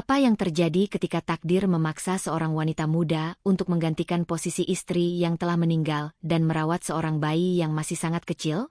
Apa yang terjadi ketika takdir memaksa seorang wanita muda untuk menggantikan posisi istri yang telah meninggal dan merawat seorang bayi yang masih sangat kecil?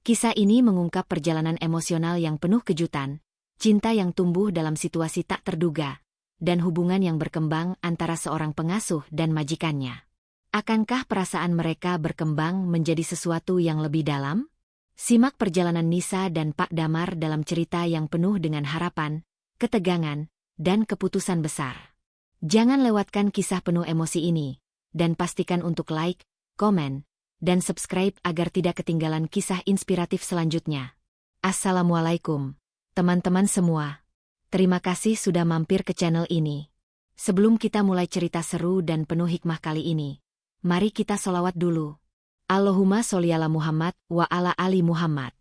Kisah ini mengungkap perjalanan emosional yang penuh kejutan, cinta yang tumbuh dalam situasi tak terduga, dan hubungan yang berkembang antara seorang pengasuh dan majikannya. Akankah perasaan mereka berkembang menjadi sesuatu yang lebih dalam? Simak perjalanan Nisa dan Pak Damar dalam cerita yang penuh dengan harapan, ketegangan, dan keputusan besar. Jangan lewatkan kisah penuh emosi ini, dan pastikan untuk like, komen, dan subscribe agar tidak ketinggalan kisah inspiratif selanjutnya. Assalamualaikum, teman-teman semua. Terima kasih sudah mampir ke channel ini. Sebelum kita mulai cerita seru dan penuh hikmah kali ini, mari kita sholawat dulu. Allahumma sholli ala Muhammad wa ala ali Muhammad.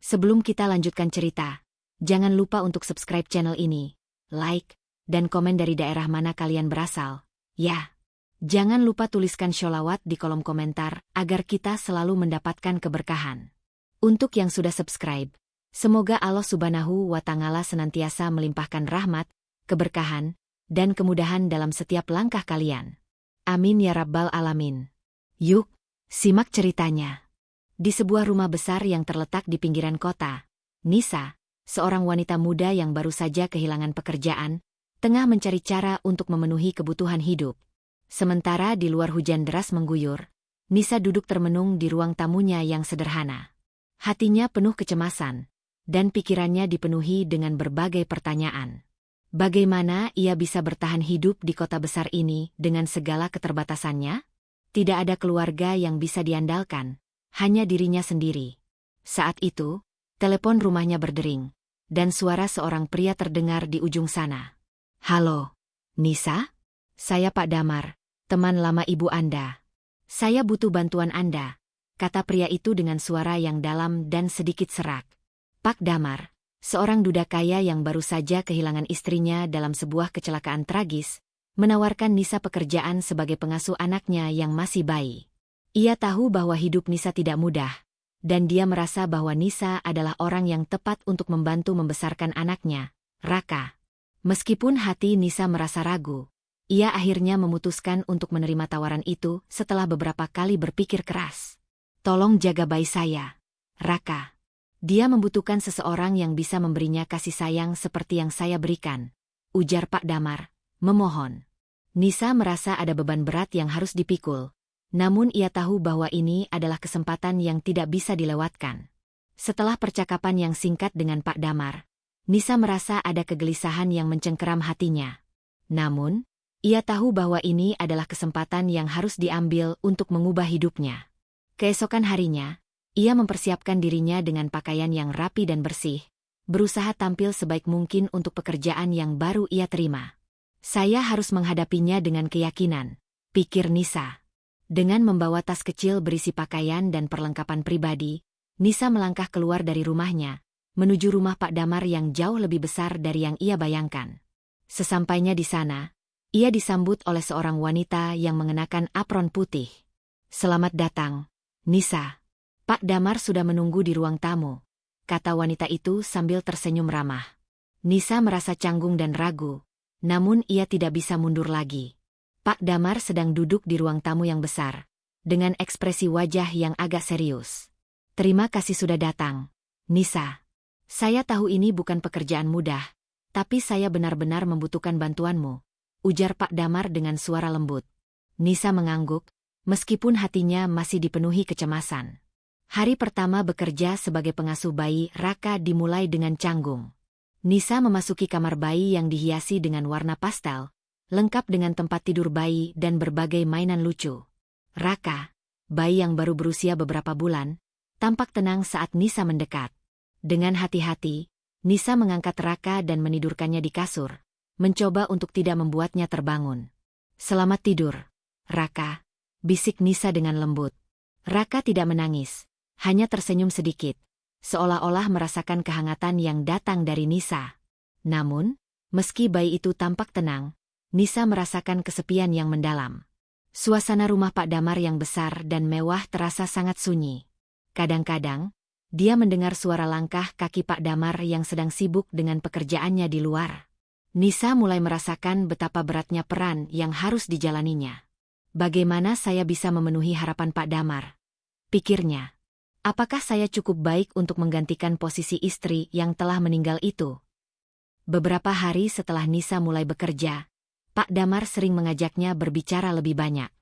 Sebelum kita lanjutkan cerita, jangan lupa untuk subscribe channel ini, like, dan komen dari daerah mana kalian berasal. Ya, jangan lupa tuliskan sholawat di kolom komentar agar kita selalu mendapatkan keberkahan. Untuk yang sudah subscribe, semoga Allah Subhanahu wa Ta'ala senantiasa melimpahkan rahmat, keberkahan, dan kemudahan dalam setiap langkah kalian. Amin ya Rabbal Alamin. Yuk, simak ceritanya. Di sebuah rumah besar yang terletak di pinggiran kota, Nisa, seorang wanita muda yang baru saja kehilangan pekerjaan, tengah mencari cara untuk memenuhi kebutuhan hidup. Sementara di luar hujan deras mengguyur, Nisa duduk termenung di ruang tamunya yang sederhana. Hatinya penuh kecemasan, dan pikirannya dipenuhi dengan berbagai pertanyaan. Bagaimana ia bisa bertahan hidup di kota besar ini dengan segala keterbatasannya? Tidak ada keluarga yang bisa diandalkan, hanya dirinya sendiri. Saat itu, telepon rumahnya berdering, dan suara seorang pria terdengar di ujung sana. Halo, Nisa? Saya Pak Damar, teman lama ibu Anda. Saya butuh bantuan Anda, kata pria itu dengan suara yang dalam dan sedikit serak. Pak Damar, seorang duda kaya yang baru saja kehilangan istrinya dalam sebuah kecelakaan tragis, menawarkan Nisa pekerjaan sebagai pengasuh anaknya yang masih bayi. Ia tahu bahwa hidup Nisa tidak mudah, dan dia merasa bahwa Nisa adalah orang yang tepat untuk membantu membesarkan anaknya, Raka. Meskipun hati Nisa merasa ragu, ia akhirnya memutuskan untuk menerima tawaran itu setelah beberapa kali berpikir keras. Tolong jaga bayi saya, Raka. Dia membutuhkan seseorang yang bisa memberinya kasih sayang seperti yang saya berikan, ujar Pak Damar, memohon. Nisa merasa ada beban berat yang harus dipikul, namun ia tahu bahwa ini adalah kesempatan yang tidak bisa dilewatkan. Setelah percakapan yang singkat dengan Pak Damar, Nisa merasa ada kegelisahan yang mencengkeram hatinya. Namun, ia tahu bahwa ini adalah kesempatan yang harus diambil untuk mengubah hidupnya. Keesokan harinya, ia mempersiapkan dirinya dengan pakaian yang rapi dan bersih, berusaha tampil sebaik mungkin untuk pekerjaan yang baru ia terima. Saya harus menghadapinya dengan keyakinan, pikir Nisa. Dengan membawa tas kecil berisi pakaian dan perlengkapan pribadi, Nisa melangkah keluar dari rumahnya, menuju rumah Pak Damar yang jauh lebih besar dari yang ia bayangkan. Sesampainya di sana, ia disambut oleh seorang wanita yang mengenakan apron putih. Selamat datang, Nisa. Pak Damar sudah menunggu di ruang tamu, kata wanita itu sambil tersenyum ramah. Nisa merasa canggung dan ragu, namun ia tidak bisa mundur lagi. Pak Damar sedang duduk di ruang tamu yang besar, dengan ekspresi wajah yang agak serius. Terima kasih sudah datang, Nisa. Saya tahu ini bukan pekerjaan mudah, tapi saya benar-benar membutuhkan bantuanmu, ujar Pak Damar dengan suara lembut. Nisa mengangguk, meskipun hatinya masih dipenuhi kecemasan. Hari pertama bekerja sebagai pengasuh bayi Raka dimulai dengan canggung. Nisa memasuki kamar bayi yang dihiasi dengan warna pastel, lengkap dengan tempat tidur bayi dan berbagai mainan lucu. Raka, bayi yang baru berusia beberapa bulan, tampak tenang saat Nisa mendekat. Dengan hati-hati, Nisa mengangkat Raka dan menidurkannya di kasur, mencoba untuk tidak membuatnya terbangun. Selamat tidur, Raka, bisik Nisa dengan lembut. Raka tidak menangis, hanya tersenyum sedikit, seolah-olah merasakan kehangatan yang datang dari Nisa. Namun, meski bayi itu tampak tenang, Nisa merasakan kesepian yang mendalam. Suasana rumah Pak Damar yang besar dan mewah terasa sangat sunyi. Kadang-kadang, dia mendengar suara langkah kaki Pak Damar yang sedang sibuk dengan pekerjaannya di luar. Nisa mulai merasakan betapa beratnya peran yang harus dijalaninya. Bagaimana saya bisa memenuhi harapan Pak Damar? Pikirnya. Apakah saya cukup baik untuk menggantikan posisi istri yang telah meninggal itu? Beberapa hari setelah Nisa mulai bekerja, Pak Damar sering mengajaknya berbicara lebih banyak.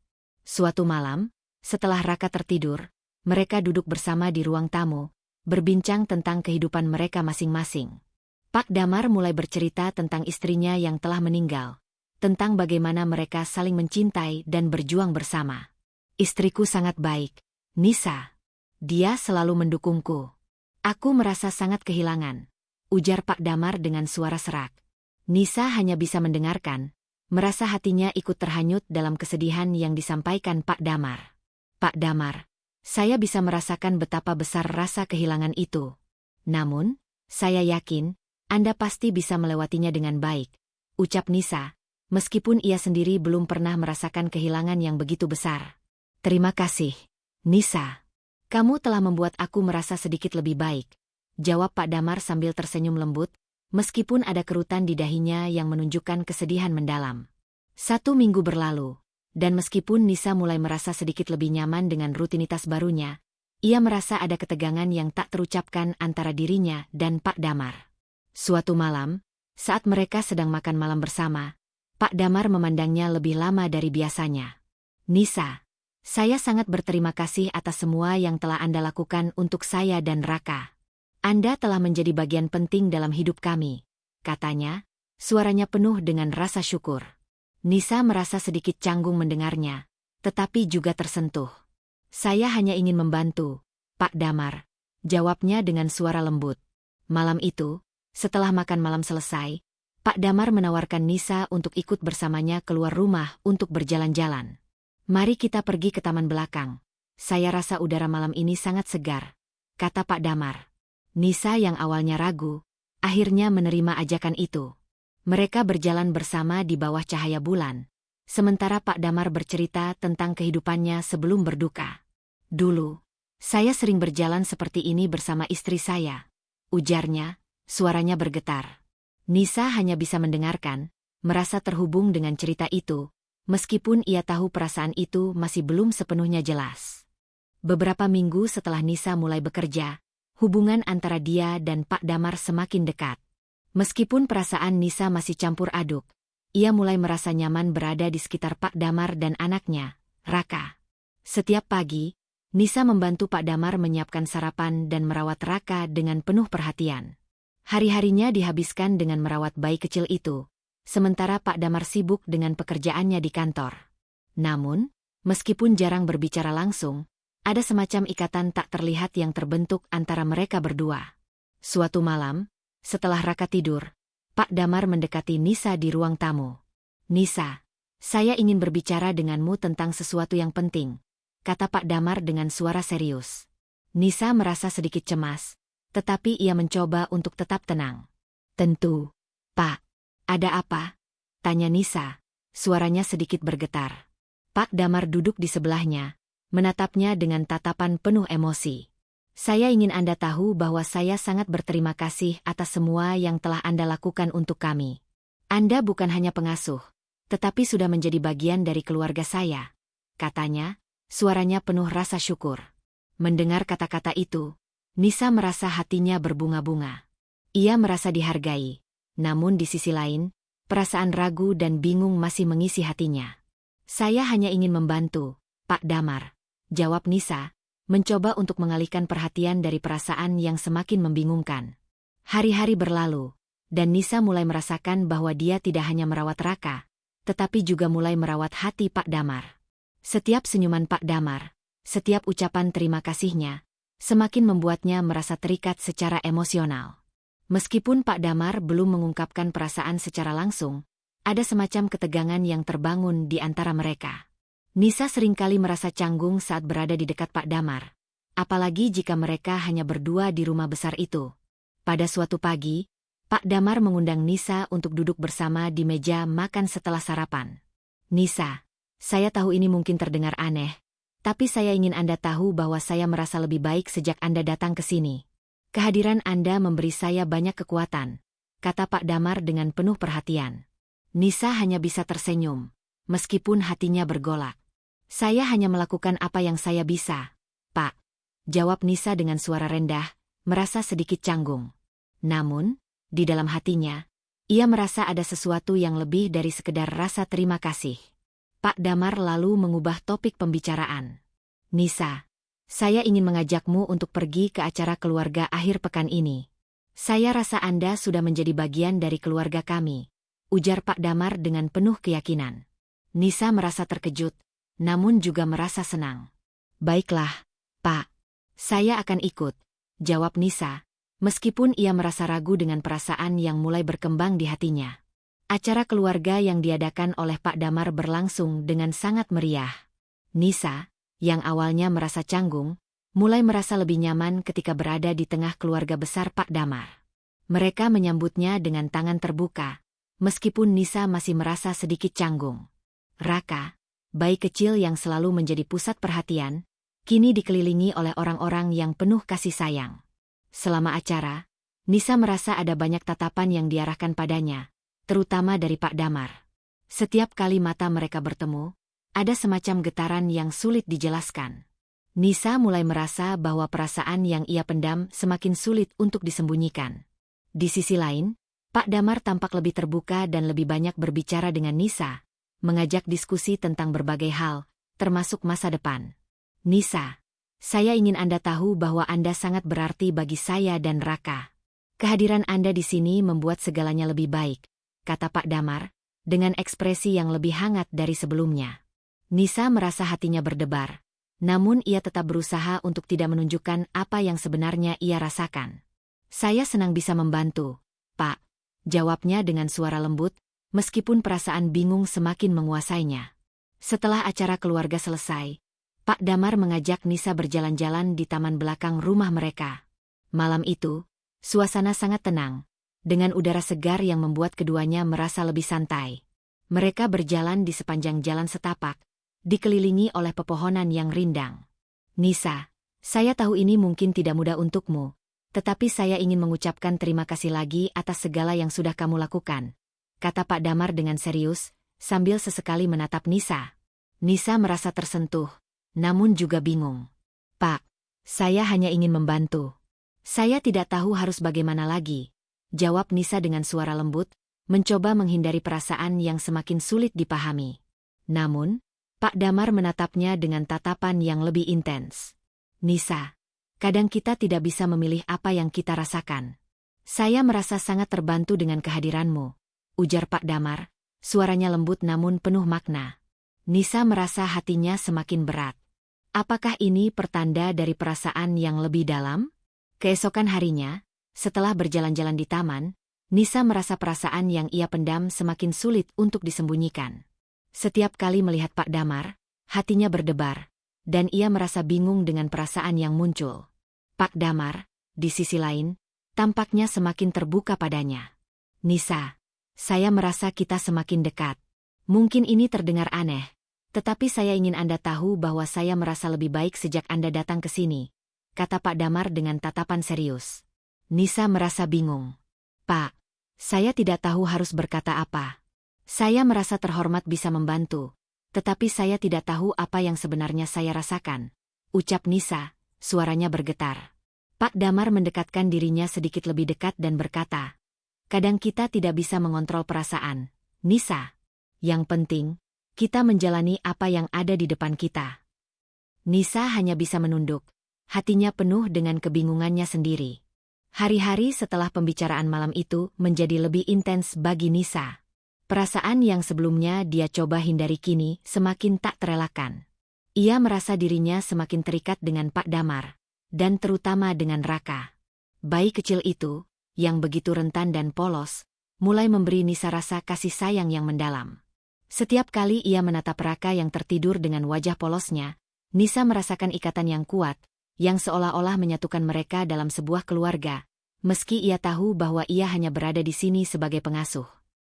Suatu malam, setelah Raka tertidur, mereka duduk bersama di ruang tamu, berbincang tentang kehidupan mereka masing-masing. Pak Damar mulai bercerita tentang istrinya yang telah meninggal, tentang bagaimana mereka saling mencintai dan berjuang bersama. Istriku sangat baik, Nisa. Dia selalu mendukungku. Aku merasa sangat kehilangan, ujar Pak Damar dengan suara serak. Nisa hanya bisa mendengarkan, merasa hatinya ikut terhanyut dalam kesedihan yang disampaikan Pak Damar. Pak Damar, saya bisa merasakan betapa besar rasa kehilangan itu. Namun, saya yakin, Anda pasti bisa melewatinya dengan baik, ucap Nisa, meskipun ia sendiri belum pernah merasakan kehilangan yang begitu besar. Terima kasih, Nisa. Kamu telah membuat aku merasa sedikit lebih baik, jawab Pak Damar sambil tersenyum lembut, meskipun ada kerutan di dahinya yang menunjukkan kesedihan mendalam. 1 minggu berlalu, dan meskipun Nisa mulai merasa sedikit lebih nyaman dengan rutinitas barunya, ia merasa ada ketegangan yang tak terucapkan antara dirinya dan Pak Damar. Suatu malam, saat mereka sedang makan malam bersama, Pak Damar memandangnya lebih lama dari biasanya. Nisa, saya sangat berterima kasih atas semua yang telah Anda lakukan untuk saya dan Raka. Anda telah menjadi bagian penting dalam hidup kami, katanya, suaranya penuh dengan rasa syukur. Nisa merasa sedikit canggung mendengarnya, tetapi juga tersentuh. Saya hanya ingin membantu, Pak Damar, jawabnya dengan suara lembut. Malam itu, setelah makan malam selesai, Pak Damar menawarkan Nisa untuk ikut bersamanya keluar rumah untuk berjalan-jalan. Mari kita pergi ke taman belakang. Saya rasa udara malam ini sangat segar, kata Pak Damar. Nisa yang awalnya ragu, akhirnya menerima ajakan itu. Mereka berjalan bersama di bawah cahaya bulan, sementara Pak Damar bercerita tentang kehidupannya sebelum berduka. Dulu, saya sering berjalan seperti ini bersama istri saya, ujarnya, suaranya bergetar. Nisa hanya bisa mendengarkan, merasa terhubung dengan cerita itu, meskipun ia tahu perasaan itu masih belum sepenuhnya jelas. Beberapa minggu setelah Nisa mulai bekerja, hubungan antara dia dan Pak Damar semakin dekat. Meskipun perasaan Nisa masih campur aduk, ia mulai merasa nyaman berada di sekitar Pak Damar dan anaknya, Raka. Setiap pagi, Nisa membantu Pak Damar menyiapkan sarapan dan merawat Raka dengan penuh perhatian. Hari-harinya dihabiskan dengan merawat bayi kecil itu, sementara Pak Damar sibuk dengan pekerjaannya di kantor. Namun, meskipun jarang berbicara langsung, ada semacam ikatan tak terlihat yang terbentuk antara mereka berdua. Suatu malam, setelah Raka tidur, Pak Damar mendekati Nisa di ruang tamu. Nisa, saya ingin berbicara denganmu tentang sesuatu yang penting, kata Pak Damar dengan suara serius. Nisa merasa sedikit cemas, tetapi ia mencoba untuk tetap tenang. Tentu, Pak. Ada apa? Tanya Nisa, suaranya sedikit bergetar. Pak Damar duduk di sebelahnya, menatapnya dengan tatapan penuh emosi. Saya ingin Anda tahu bahwa saya sangat berterima kasih atas semua yang telah Anda lakukan untuk kami. Anda bukan hanya pengasuh, tetapi sudah menjadi bagian dari keluarga saya, katanya, suaranya penuh rasa syukur. Mendengar kata-kata itu, Nisa merasa hatinya berbunga-bunga. Ia merasa dihargai. Namun di sisi lain, perasaan ragu dan bingung masih mengisi hatinya. Saya hanya ingin membantu, Pak Damar, jawab Nisa, mencoba untuk mengalihkan perhatian dari perasaan yang semakin membingungkan. Hari-hari berlalu, dan Nisa mulai merasakan bahwa dia tidak hanya merawat Raka, tetapi juga mulai merawat hati Pak Damar. Setiap senyuman Pak Damar, setiap ucapan terima kasihnya, semakin membuatnya merasa terikat secara emosional. Meskipun Pak Damar belum mengungkapkan perasaan secara langsung, ada semacam ketegangan yang terbangun di antara mereka. Nisa seringkali merasa canggung saat berada di dekat Pak Damar, apalagi jika mereka hanya berdua di rumah besar itu. Pada suatu pagi, Pak Damar mengundang Nisa untuk duduk bersama di meja makan setelah sarapan. Nisa, saya tahu ini mungkin terdengar aneh, tapi saya ingin Anda tahu bahwa saya merasa lebih baik sejak Anda datang ke sini. Kehadiran Anda memberi saya banyak kekuatan, kata Pak Damar dengan penuh perhatian. Nisa hanya bisa tersenyum, meskipun hatinya bergolak. Saya hanya melakukan apa yang saya bisa, Pak. Jawab Nisa dengan suara rendah, merasa sedikit canggung. Namun, di dalam hatinya, ia merasa ada sesuatu yang lebih dari sekedar rasa terima kasih. Pak Damar lalu mengubah topik pembicaraan. Nisa, saya ingin mengajakmu untuk pergi ke acara keluarga akhir pekan ini. Saya rasa Anda sudah menjadi bagian dari keluarga kami, ujar Pak Damar dengan penuh keyakinan. Nisa merasa terkejut, namun juga merasa senang. Baiklah, Pak. Saya akan ikut, jawab Nisa, meskipun ia merasa ragu dengan perasaan yang mulai berkembang di hatinya. Acara keluarga yang diadakan oleh Pak Damar berlangsung dengan sangat meriah. Nisa, yang awalnya merasa canggung, mulai merasa lebih nyaman ketika berada di tengah keluarga besar Pak Damar. Mereka menyambutnya dengan tangan terbuka, meskipun Nisa masih merasa sedikit canggung. Raka, bayi kecil yang selalu menjadi pusat perhatian, kini dikelilingi oleh orang-orang yang penuh kasih sayang. Selama acara, Nisa merasa ada banyak tatapan yang diarahkan padanya, terutama dari Pak Damar. Setiap kali mata mereka bertemu, ada semacam getaran yang sulit dijelaskan. Nisa mulai merasa bahwa perasaan yang ia pendam semakin sulit untuk disembunyikan. Di sisi lain, Pak Damar tampak lebih terbuka dan lebih banyak berbicara dengan Nisa, mengajak diskusi tentang berbagai hal, termasuk masa depan. Nisa, saya ingin Anda tahu bahwa Anda sangat berarti bagi saya dan Raka. Kehadiran Anda di sini membuat segalanya lebih baik, kata Pak Damar, dengan ekspresi yang lebih hangat dari sebelumnya. Nisa merasa hatinya berdebar. Namun ia tetap berusaha untuk tidak menunjukkan apa yang sebenarnya ia rasakan. Saya senang bisa membantu, Pak, jawabnya dengan suara lembut, meskipun perasaan bingung semakin menguasainya. Setelah acara keluarga selesai, Pak Damar mengajak Nisa berjalan-jalan di taman belakang rumah mereka. Malam itu, suasana sangat tenang, dengan udara segar yang membuat keduanya merasa lebih santai. Mereka berjalan di sepanjang jalan setapak, dikelilingi oleh pepohonan yang rindang. Nisa, saya tahu ini mungkin tidak mudah untukmu, tetapi saya ingin mengucapkan terima kasih lagi atas segala yang sudah kamu lakukan, kata Pak Damar dengan serius, sambil sesekali menatap Nisa. Nisa merasa tersentuh, namun juga bingung. Pak, saya hanya ingin membantu. Saya tidak tahu harus bagaimana lagi, jawab Nisa dengan suara lembut, mencoba menghindari perasaan yang semakin sulit dipahami. Namun, Pak Damar menatapnya dengan tatapan yang lebih intens. Nisa, kadang kita tidak bisa memilih apa yang kita rasakan. Saya merasa sangat terbantu dengan kehadiranmu, ujar Pak Damar, suaranya lembut namun penuh makna. Nisa merasa hatinya semakin berat. Apakah ini pertanda dari perasaan yang lebih dalam? Keesokan harinya, setelah berjalan-jalan di taman, Nisa merasa perasaan yang ia pendam semakin sulit untuk disembunyikan. Setiap kali melihat Pak Damar, hatinya berdebar, dan ia merasa bingung dengan perasaan yang muncul. Pak Damar, di sisi lain, tampaknya semakin terbuka padanya. Nisa, saya merasa kita semakin dekat. Mungkin ini terdengar aneh, tetapi saya ingin Anda tahu bahwa saya merasa lebih baik sejak Anda datang ke sini, kata Pak Damar dengan tatapan serius. Nisa merasa bingung. Pak, saya tidak tahu harus berkata apa. Saya merasa terhormat bisa membantu, tetapi saya tidak tahu apa yang sebenarnya saya rasakan, ucap Nisa, suaranya bergetar. Pak Damar mendekatkan dirinya sedikit lebih dekat dan berkata, kadang kita tidak bisa mengontrol perasaan, Nisa. Yang penting, kita menjalani apa yang ada di depan kita. Nisa hanya bisa menunduk, hatinya penuh dengan kebingungannya sendiri. Hari-hari setelah pembicaraan malam itu menjadi lebih intens bagi Nisa. Perasaan yang sebelumnya dia coba hindari kini semakin tak terelakkan. Ia merasa dirinya semakin terikat dengan Pak Damar, dan terutama dengan Raka. Bayi kecil itu, yang begitu rentan dan polos, mulai memberi Nisa rasa kasih sayang yang mendalam. Setiap kali ia menatap Raka yang tertidur dengan wajah polosnya, Nisa merasakan ikatan yang kuat, yang seolah-olah menyatukan mereka dalam sebuah keluarga, meski ia tahu bahwa ia hanya berada di sini sebagai pengasuh.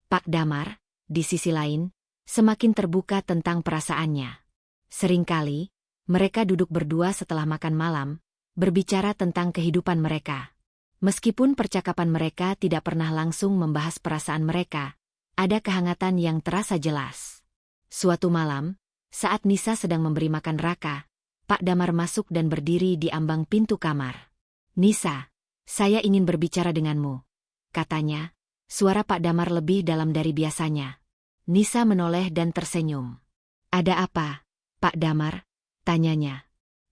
Pak Damar, di sisi lain, semakin terbuka tentang perasaannya. Seringkali, mereka duduk berdua setelah makan malam, berbicara tentang kehidupan mereka. Meskipun percakapan mereka tidak pernah langsung membahas perasaan mereka, ada kehangatan yang terasa jelas. Suatu malam, saat Nisa sedang memberi makan Raka, Pak Damar masuk dan berdiri di ambang pintu kamar. "Nisa, saya ingin berbicara denganmu," katanya. Suara Pak Damar lebih dalam dari biasanya. Nisa menoleh dan tersenyum. "Ada apa, Pak Damar?" tanyanya.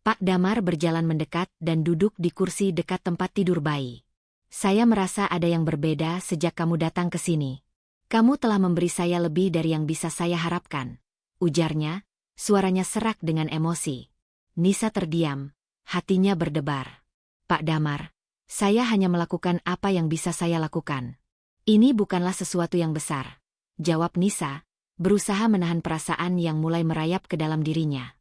Pak Damar berjalan mendekat dan duduk di kursi dekat tempat tidur bayi. "Saya merasa ada yang berbeda sejak kamu datang ke sini. Kamu telah memberi saya lebih dari yang bisa saya harapkan," ujarnya, suaranya serak dengan emosi. Nisa terdiam, hatinya berdebar. "Pak Damar, saya hanya melakukan apa yang bisa saya lakukan. Ini bukanlah sesuatu yang besar," jawab Nisa, berusaha menahan perasaan yang mulai merayap ke dalam dirinya.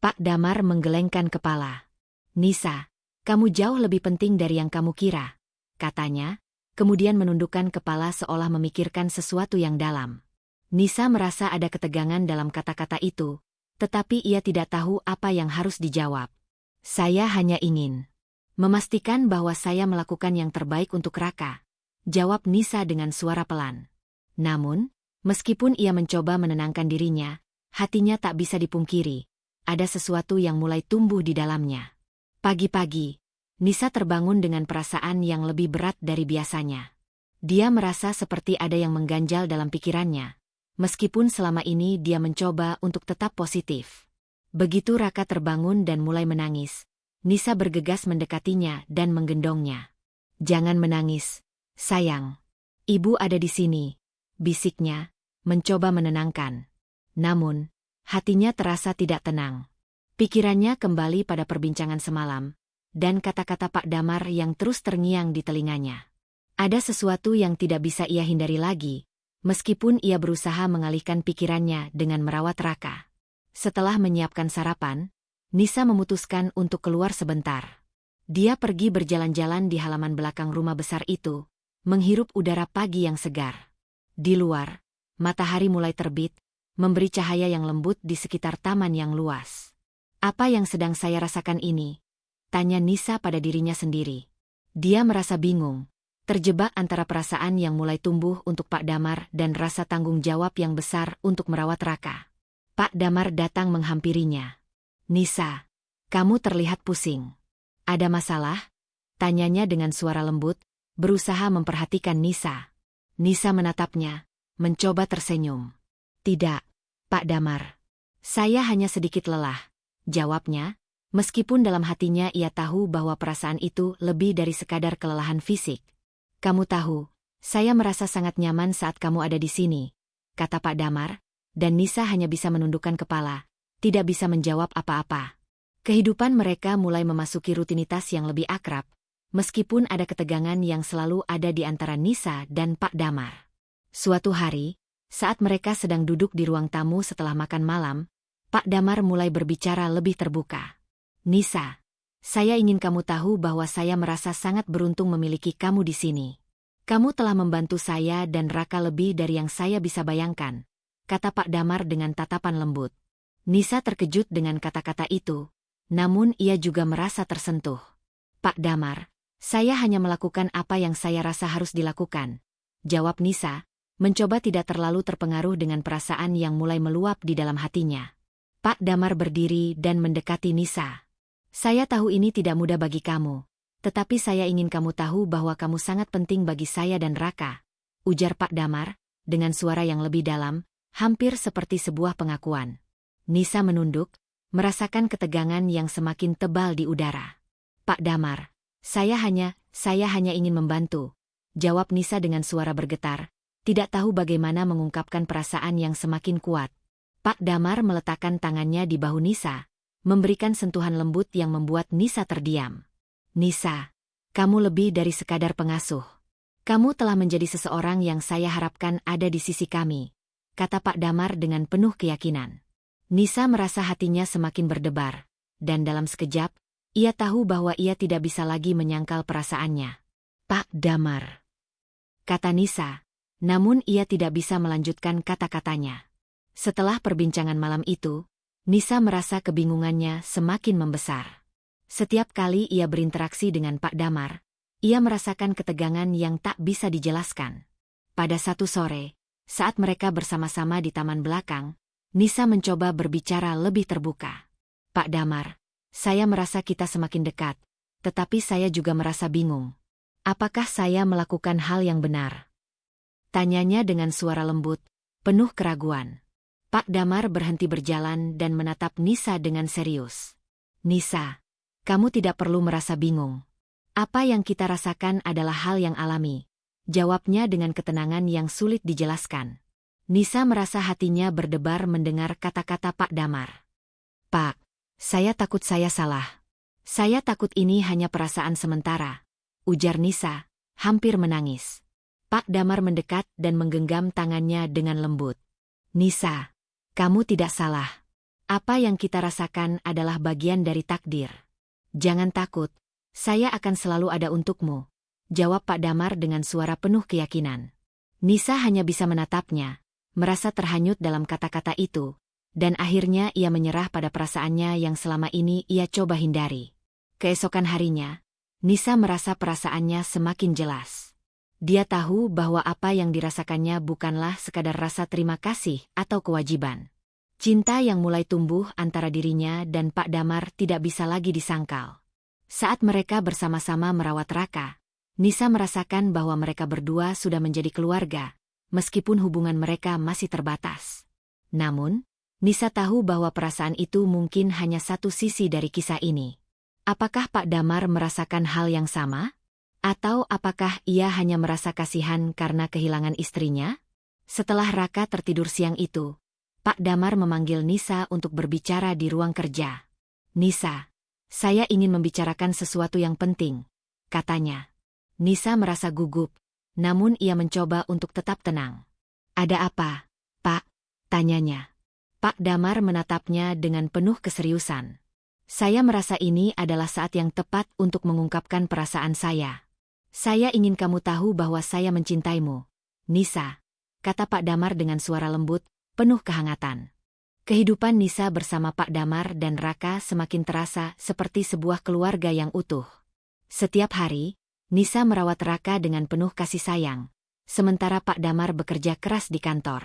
Pak Damar menggelengkan kepala. "Nisa, kamu jauh lebih penting dari yang kamu kira," katanya, kemudian menundukkan kepala seolah memikirkan sesuatu yang dalam. Nisa merasa ada ketegangan dalam kata-kata itu, tetapi ia tidak tahu apa yang harus dijawab. "Saya hanya ingin memastikan bahwa saya melakukan yang terbaik untuk Raka," jawab Nisa dengan suara pelan. Namun, meskipun ia mencoba menenangkan dirinya, hatinya tak bisa dipungkiri. Ada sesuatu yang mulai tumbuh di dalamnya. Pagi-pagi, Nisa terbangun dengan perasaan yang lebih berat dari biasanya. Dia merasa seperti ada yang mengganjal dalam pikirannya, meskipun selama ini dia mencoba untuk tetap positif. Begitu Raka terbangun dan mulai menangis, Nisa bergegas mendekatinya dan menggendongnya. "Jangan menangis, sayang. Ibu ada di sini," bisiknya, mencoba menenangkan. Namun, hatinya terasa tidak tenang. Pikirannya kembali pada perbincangan semalam, dan kata-kata Pak Damar yang terus terngiang di telinganya. Ada sesuatu yang tidak bisa ia hindari lagi, meskipun ia berusaha mengalihkan pikirannya dengan merawat Raka. Setelah menyiapkan sarapan, Nisa memutuskan untuk keluar sebentar. Dia pergi berjalan-jalan di halaman belakang rumah besar itu, menghirup udara pagi yang segar. Di luar, matahari mulai terbit, memberi cahaya yang lembut di sekitar taman yang luas. "Apa yang sedang saya rasakan ini?" tanya Nisa pada dirinya sendiri. Dia merasa bingung, terjebak antara perasaan yang mulai tumbuh untuk Pak Damar dan rasa tanggung jawab yang besar untuk merawat Raka. Pak Damar datang menghampirinya. "Nisa, kamu terlihat pusing. Ada masalah?" tanyanya dengan suara lembut, berusaha memperhatikan Nisa. Nisa menatapnya, mencoba tersenyum. "Tidak, Pak Damar. Saya hanya sedikit lelah," jawabnya, meskipun dalam hatinya ia tahu bahwa perasaan itu lebih dari sekadar kelelahan fisik. "Kamu tahu, saya merasa sangat nyaman saat kamu ada di sini," kata Pak Damar, dan Nisa hanya bisa menundukkan kepala, tidak bisa menjawab apa-apa. Kehidupan mereka mulai memasuki rutinitas yang lebih akrab, meskipun ada ketegangan yang selalu ada di antara Nisa dan Pak Damar. Suatu hari, saat mereka sedang duduk di ruang tamu setelah makan malam, Pak Damar mulai berbicara lebih terbuka. "Nisa, saya ingin kamu tahu bahwa saya merasa sangat beruntung memiliki kamu di sini. Kamu telah membantu saya dan Raka lebih dari yang saya bisa bayangkan," kata Pak Damar dengan tatapan lembut. Nisa terkejut dengan kata-kata itu, namun ia juga merasa tersentuh. "Pak Damar, saya hanya melakukan apa yang saya rasa harus dilakukan," jawab Nisa, mencoba tidak terlalu terpengaruh dengan perasaan yang mulai meluap di dalam hatinya. Pak Damar berdiri dan mendekati Nisa. "Saya tahu ini tidak mudah bagi kamu, tetapi saya ingin kamu tahu bahwa kamu sangat penting bagi saya dan Raka," ujar Pak Damar, dengan suara yang lebih dalam, hampir seperti sebuah pengakuan. Nisa menunduk, merasakan ketegangan yang semakin tebal di udara. "Pak Damar, saya hanya ingin membantu," jawab Nisa dengan suara bergetar, tidak tahu bagaimana mengungkapkan perasaan yang semakin kuat. Pak Damar meletakkan tangannya di bahu Nisa, memberikan sentuhan lembut yang membuat Nisa terdiam. "Nisa, kamu lebih dari sekadar pengasuh. Kamu telah menjadi seseorang yang saya harapkan ada di sisi kami," kata Pak Damar dengan penuh keyakinan. Nisa merasa hatinya semakin berdebar, dan dalam sekejap, ia tahu bahwa ia tidak bisa lagi menyangkal perasaannya. "Pak Damar," kata Nisa, namun ia tidak bisa melanjutkan kata-katanya. Setelah perbincangan malam itu, Nisa merasa kebingungannya semakin membesar. Setiap kali ia berinteraksi dengan Pak Damar, Ia merasakan ketegangan yang tak bisa dijelaskan. Pada satu sore, saat mereka bersama-sama di taman belakang, Nisa mencoba berbicara lebih terbuka. Pak Damar, saya merasa kita semakin dekat, tetapi saya juga merasa bingung. Apakah saya melakukan hal yang benar? Tanyanya dengan suara lembut, penuh keraguan. Pak Damar berhenti berjalan dan menatap Nisa dengan serius. Nisa, kamu tidak perlu merasa bingung. Apa yang kita rasakan adalah hal yang alami. Jawabnya dengan ketenangan yang sulit dijelaskan. Nisa merasa hatinya berdebar mendengar kata-kata Pak Damar. Pak, saya takut saya salah. Saya takut ini hanya perasaan sementara, ujar Nisa, hampir menangis. Pak Damar mendekat dan menggenggam tangannya dengan lembut. Nisa, kamu tidak salah. Apa yang kita rasakan adalah bagian dari takdir. Jangan takut, saya akan selalu ada untukmu, jawab Pak Damar dengan suara penuh keyakinan. Nisa hanya bisa menatapnya, merasa terhanyut dalam kata-kata itu, dan akhirnya ia menyerah pada perasaannya yang selama ini ia coba hindari. Keesokan harinya, Nisa merasa perasaannya semakin jelas. Dia tahu bahwa apa yang dirasakannya bukanlah sekadar rasa terima kasih atau kewajiban. Cinta yang mulai tumbuh antara dirinya dan Pak Damar tidak bisa lagi disangkal. Saat mereka bersama-sama merawat Raka, Nisa merasakan bahwa mereka berdua sudah menjadi keluarga, meskipun hubungan mereka masih terbatas. Namun, Nisa tahu bahwa perasaan itu mungkin hanya satu sisi dari kisah ini. Apakah Pak Damar merasakan hal yang sama? Atau apakah ia hanya merasa kasihan karena kehilangan istrinya? Setelah Raka tertidur siang itu, Pak Damar memanggil Nisa untuk berbicara di ruang kerja. Nisa, saya ingin membicarakan sesuatu yang penting, katanya. Nisa merasa gugup, namun ia mencoba untuk tetap tenang. Ada apa, Pak? Tanyanya. Pak Damar menatapnya dengan penuh keseriusan. Saya merasa ini adalah saat yang tepat untuk mengungkapkan perasaan saya. Saya ingin kamu tahu bahwa saya mencintaimu, Nisa, kata Pak Damar dengan suara lembut, penuh kehangatan. Kehidupan Nisa bersama Pak Damar dan Raka semakin terasa seperti sebuah keluarga yang utuh. Setiap hari, Nisa merawat Raka dengan penuh kasih sayang, sementara Pak Damar bekerja keras di kantor.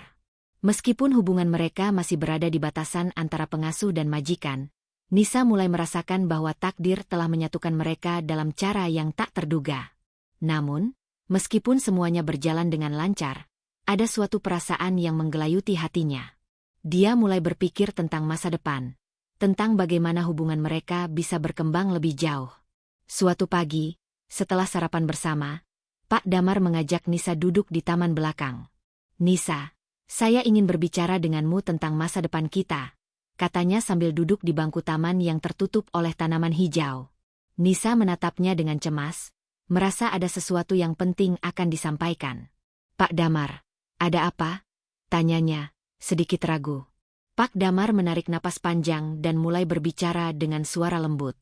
Meskipun hubungan mereka masih berada di batasan antara pengasuh dan majikan, Nisa mulai merasakan bahwa takdir telah menyatukan mereka dalam cara yang tak terduga. Namun, meskipun semuanya berjalan dengan lancar, ada suatu perasaan yang menggelayuti hatinya. Dia mulai berpikir tentang masa depan, tentang bagaimana hubungan mereka bisa berkembang lebih jauh. Suatu pagi, setelah sarapan bersama, Pak Damar mengajak Nisa duduk di taman belakang. Nisa, saya ingin berbicara denganmu tentang masa depan kita, katanya sambil duduk di bangku taman yang tertutup oleh tanaman hijau. Nisa menatapnya dengan cemas, merasa ada sesuatu yang penting akan disampaikan. Pak Damar, ada apa? Tanyanya, sedikit ragu. Pak Damar menarik napas panjang dan mulai berbicara dengan suara lembut.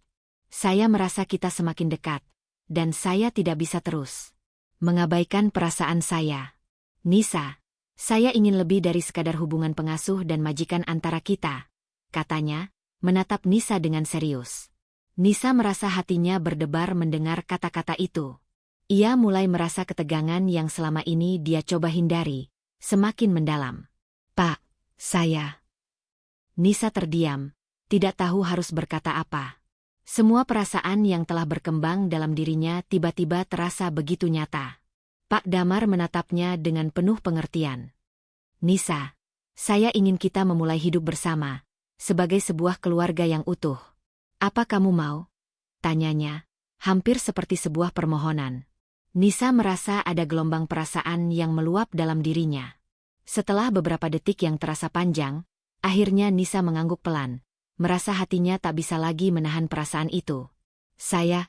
Saya merasa kita semakin dekat, dan saya tidak bisa terus mengabaikan perasaan saya. Nisa, saya ingin lebih dari sekadar hubungan pengasuh dan majikan antara kita, katanya, menatap Nisa dengan serius. Nisa merasa hatinya berdebar mendengar kata-kata itu. Ia mulai merasa ketegangan yang selama ini dia coba hindari, semakin mendalam. Pak, saya... Nisa terdiam, tidak tahu harus berkata apa. Semua perasaan yang telah berkembang dalam dirinya tiba-tiba terasa begitu nyata. Pak Damar menatapnya dengan penuh pengertian. Nisa, saya ingin kita memulai hidup bersama, sebagai sebuah keluarga yang utuh. Apa kamu mau? Tanyanya, hampir seperti sebuah permohonan. Nisa merasa ada gelombang perasaan yang meluap dalam dirinya. Setelah beberapa detik yang terasa panjang, akhirnya Nisa mengangguk pelan, merasa hatinya tak bisa lagi menahan perasaan itu. Saya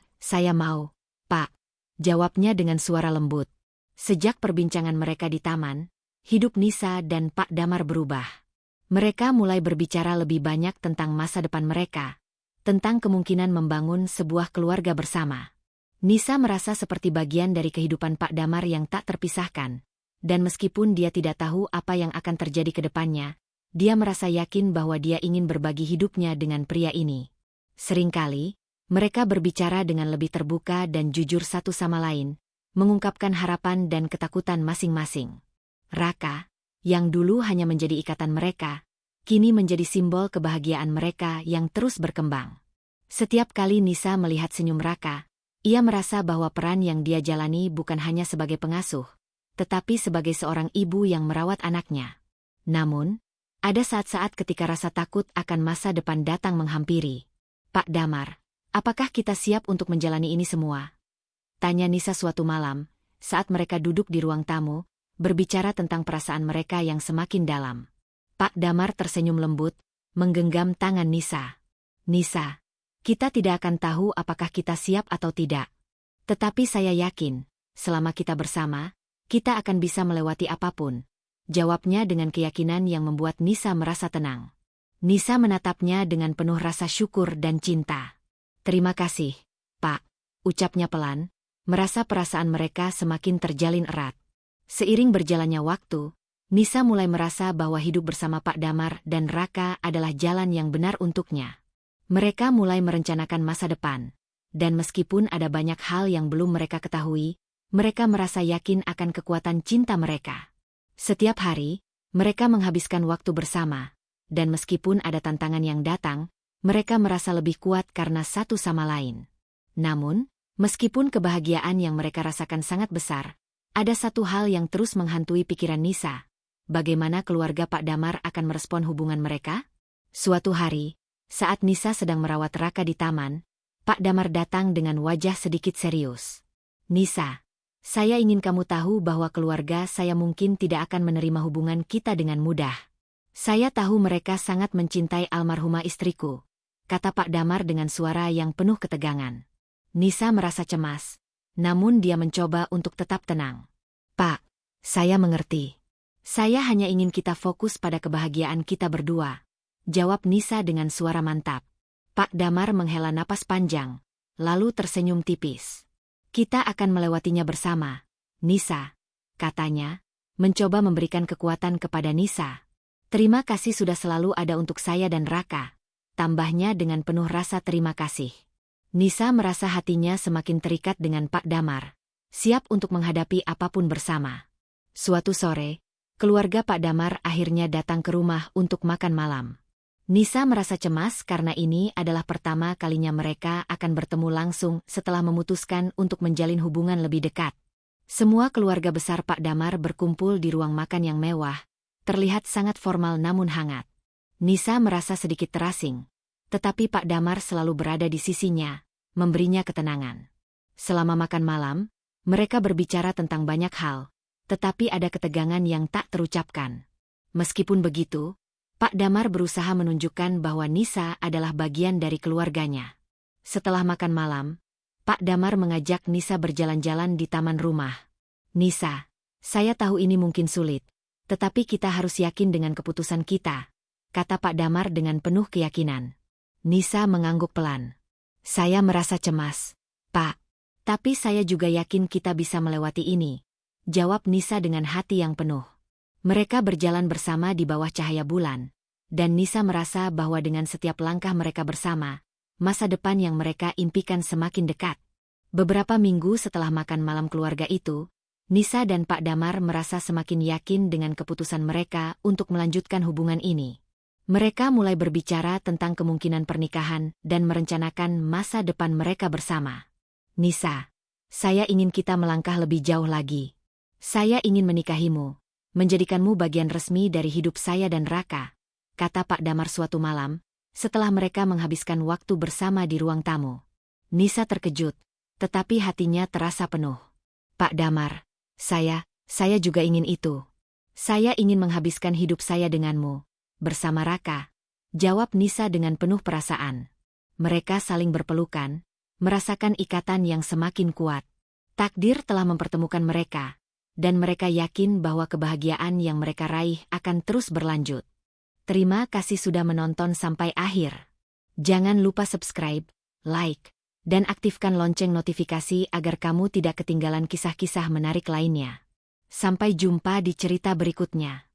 mau, Pak, jawabnya dengan suara lembut. Sejak perbincangan mereka di taman, hidup Nisa dan Pak Damar berubah. Mereka mulai berbicara lebih banyak tentang masa depan mereka, tentang kemungkinan membangun sebuah keluarga bersama. Nisa merasa seperti bagian dari kehidupan Pak Damar yang tak terpisahkan, dan meskipun dia tidak tahu apa yang akan terjadi ke depannya, dia merasa yakin bahwa dia ingin berbagi hidupnya dengan pria ini. Seringkali, Mereka berbicara dengan lebih terbuka dan jujur satu sama lain, mengungkapkan harapan dan ketakutan masing-masing. Raka, yang dulu hanya menjadi ikatan mereka, kini menjadi simbol kebahagiaan mereka yang terus berkembang. Setiap kali Nisa melihat senyum Raka, ia merasa bahwa peran yang dia jalani bukan hanya sebagai pengasuh, tetapi sebagai seorang ibu yang merawat anaknya. Namun, ada saat-saat ketika rasa takut akan masa depan datang menghampiri. "Pak Damar, apakah kita siap untuk menjalani ini semua?" tanya Nisa suatu malam, saat mereka duduk di ruang tamu, berbicara tentang perasaan mereka yang semakin dalam. Pak Damar tersenyum lembut, menggenggam tangan Nisa. "Nisa, kita tidak akan tahu apakah kita siap atau tidak. Tetapi saya yakin, selama kita bersama, kita akan bisa melewati apapun," jawabnya dengan keyakinan yang membuat Nisa merasa tenang. Nisa menatapnya dengan penuh rasa syukur dan cinta. "Terima kasih, Pak," ucapnya pelan, merasa perasaan mereka semakin terjalin erat. Seiring berjalannya waktu, Nisa mulai merasa bahwa hidup bersama Pak Damar dan Raka adalah jalan yang benar untuknya. Mereka mulai merencanakan masa depan, dan meskipun ada banyak hal yang belum mereka ketahui, mereka merasa yakin akan kekuatan cinta mereka. Setiap hari, mereka menghabiskan waktu bersama, dan meskipun ada tantangan yang datang, mereka merasa lebih kuat karena satu sama lain. Namun, meskipun kebahagiaan yang mereka rasakan sangat besar, ada satu hal yang terus menghantui pikiran Nisa. Bagaimana keluarga Pak Damar akan merespon hubungan mereka? Suatu hari, saat Nisa sedang merawat Raka di taman, Pak Damar datang dengan wajah sedikit serius. "Nisa, saya ingin kamu tahu bahwa keluarga saya mungkin tidak akan menerima hubungan kita dengan mudah. Saya tahu mereka sangat mencintai almarhumah istriku," kata Pak Damar dengan suara yang penuh ketegangan. Nisa merasa cemas, namun dia mencoba untuk tetap tenang. "Pak, saya mengerti. Saya hanya ingin kita fokus pada kebahagiaan kita berdua," jawab Nisa dengan suara mantap. Pak Damar menghela napas panjang, lalu tersenyum tipis. "Kita akan melewatinya bersama, Nisa," katanya, mencoba memberikan kekuatan kepada Nisa. "Terima kasih sudah selalu ada untuk saya dan Raka," tambahnya dengan penuh rasa terima kasih. Nisa merasa hatinya semakin terikat dengan Pak Damar, siap untuk menghadapi apapun bersama. Suatu sore, keluarga Pak Damar akhirnya datang ke rumah untuk makan malam. Nisa merasa cemas karena ini adalah pertama kalinya mereka akan bertemu langsung setelah memutuskan untuk menjalin hubungan lebih dekat. Semua keluarga besar Pak Damar berkumpul di ruang makan yang mewah, terlihat sangat formal namun hangat. Nisa merasa sedikit terasing, tetapi Pak Damar selalu berada di sisinya, memberinya ketenangan. Selama makan malam, mereka berbicara tentang banyak hal, tetapi ada ketegangan yang tak terucapkan. Meskipun begitu, Pak Damar berusaha menunjukkan bahwa Nisa adalah bagian dari keluarganya. Setelah makan malam, Pak Damar mengajak Nisa berjalan-jalan di taman rumah. "Nisa, saya tahu ini mungkin sulit, tetapi kita harus yakin dengan keputusan kita," kata Pak Damar dengan penuh keyakinan. Nisa mengangguk pelan. "Saya merasa cemas, Pak. Tapi saya juga yakin kita bisa melewati ini," jawab Nisa dengan hati yang penuh. Mereka berjalan bersama di bawah cahaya bulan, dan Nisa merasa bahwa dengan setiap langkah mereka bersama, masa depan yang mereka impikan semakin dekat. Beberapa minggu setelah makan malam keluarga itu, Nisa dan Pak Damar merasa semakin yakin dengan keputusan mereka untuk melanjutkan hubungan ini. Mereka mulai berbicara tentang kemungkinan pernikahan dan merencanakan masa depan mereka bersama. "Nisa, saya ingin kita melangkah lebih jauh lagi. Saya ingin menikahimu, menjadikanmu bagian resmi dari hidup saya dan Raka," kata Pak Damar suatu malam, setelah mereka menghabiskan waktu bersama di ruang tamu. Nisa terkejut, tetapi hatinya terasa penuh. "Pak Damar, saya juga ingin itu. Saya ingin menghabiskan hidup saya denganmu, bersama Raka," jawab Nisa dengan penuh perasaan. Mereka saling berpelukan, merasakan ikatan yang semakin kuat. Takdir telah mempertemukan mereka, dan mereka yakin bahwa kebahagiaan yang mereka raih akan terus berlanjut. Terima kasih sudah menonton sampai akhir. Jangan lupa subscribe, like, dan aktifkan lonceng notifikasi agar kamu tidak ketinggalan kisah-kisah menarik lainnya. Sampai jumpa di cerita berikutnya.